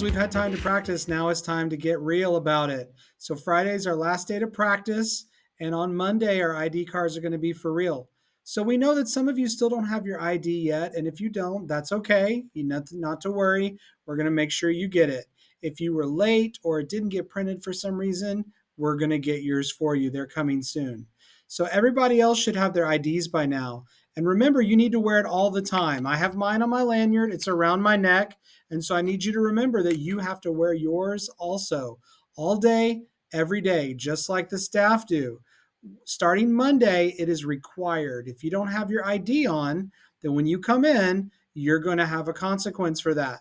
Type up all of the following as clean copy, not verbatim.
friends, we've had time to practice. Now it's time to get real about it. So Friday's our last day to practice, and on Monday, our ID cards are going to be for real. So we know that some of you still don't have your ID yet, and if you don't, that's okay. Not to worry. We're going to make sure you get it. If you were late or it didn't get printed for some reason, we're going to get yours for you. They're coming soon. So everybody else should have their IDs by now. And remember, you need to wear it all the time. I have mine on my lanyard. It's around my neck. And so I need you to remember that you have to wear yours also all day, every day, just like the staff do. Starting Monday, it is required. If you don't have your ID on, then when you come in, you're going to have a consequence for that.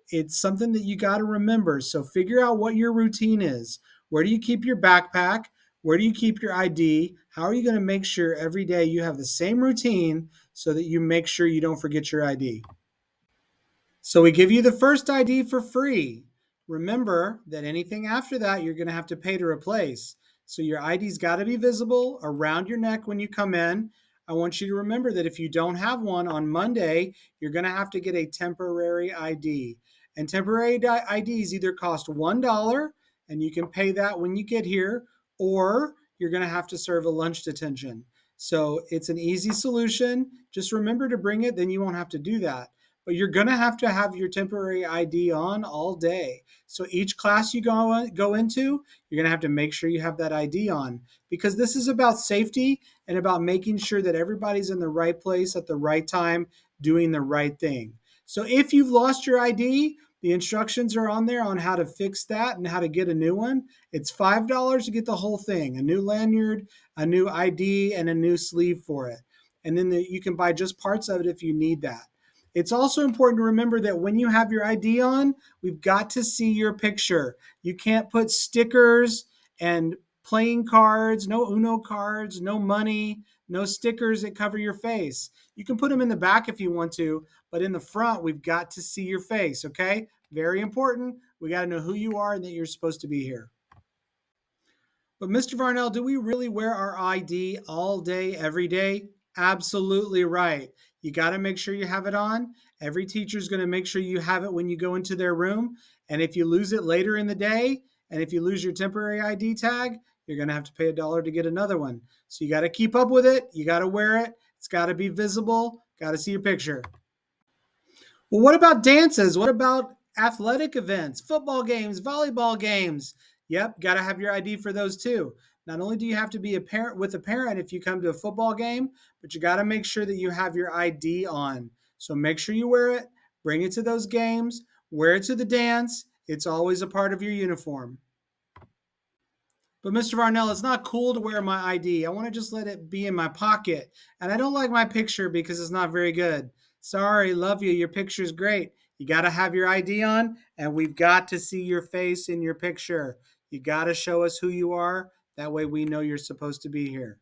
It's something that you got to remember. So figure out what your routine is. Where do you keep your backpack? Where do you keep your ID? How are you going to make sure every day you have the same routine so that you make sure you don't forget your ID? So we give you the first ID for free. Remember that anything after that, you're going to have to pay to replace. So your ID's got to be visible around your neck when you come in. I want you to remember that if you don't have one on Monday, you're going to have to get a temporary ID. And temporary IDs either cost $1, and you can pay that when you get here, or you're going to have to serve a lunch detention. So it's an easy solution. Just remember to bring it, then you won't have to do that. But you're going to have your temporary ID on all day. So each class you go into, you're going to have to make sure you have that ID on, because this is about safety and about making sure that everybody's in the right place at the right time, doing the right thing. So if you've lost your ID, the instructions are on there on how to fix that and how to get a new one. It's $5 to get the whole thing, a new lanyard, a new ID, and a new sleeve for it. And then you can buy just parts of it if you need that. It's also important to remember that when you have your ID on, we've got to see your picture. You can't put stickers and playing cards, no Uno cards, no money, no stickers that cover your face. You can put them in the back if you want to, but in the front, we've got to see your face, okay? Very important. We got to know who you are and that you're supposed to be here. But Mr. Varnell, do we really wear our ID all day, every day? Absolutely right. You got to make sure you have it on. Every teacher is going to make sure you have it when you go into their room. And if you lose it later in the day, and if you lose your temporary ID tag, you're going to have to pay $1 to get another one. So you got to keep up with it. You got to wear it. It's got to be visible. Got to see your picture. Well, what about dances? What about athletic events, football games, volleyball games? Yep, got to have your ID for those too. Not only do you have to be a parent with a parent if you come to a football game, but you got to make sure that you have your ID on. So make sure you wear it, bring it to those games, wear it to the dance. It's always a part of your uniform. But Mr. Varnell, it's not cool to wear my ID. I want to just let it be in my pocket. And I don't like my picture because it's not very good. Sorry, love you. Your picture's great. You got to have your ID on, and we've got to see your face in your picture. You got to show us who you are. That way we know you're supposed to be here.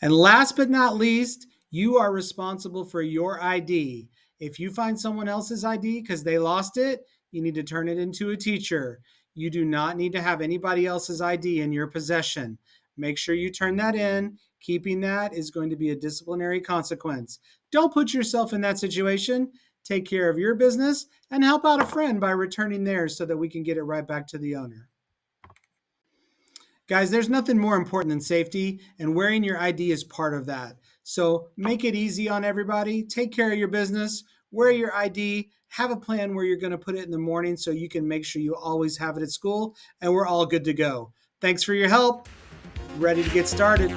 And last but not least, you are responsible for your ID. If you find someone else's ID because they lost it, you need to turn it into a teacher. You do not need to have anybody else's ID in your possession. Make sure you turn that in. Keeping that is going to be a disciplinary consequence. Don't put yourself in that situation. Take care of your business and help out a friend by returning theirs so that we can get it right back to the owner. Guys, there's nothing more important than safety, and wearing your ID is part of that. So make it easy on everybody. Take care of your business. Wear your ID. Have a plan where you're going to put it in the morning so you can make sure you always have it at school, and we're all good to go. Thanks for your help. Ready to get started.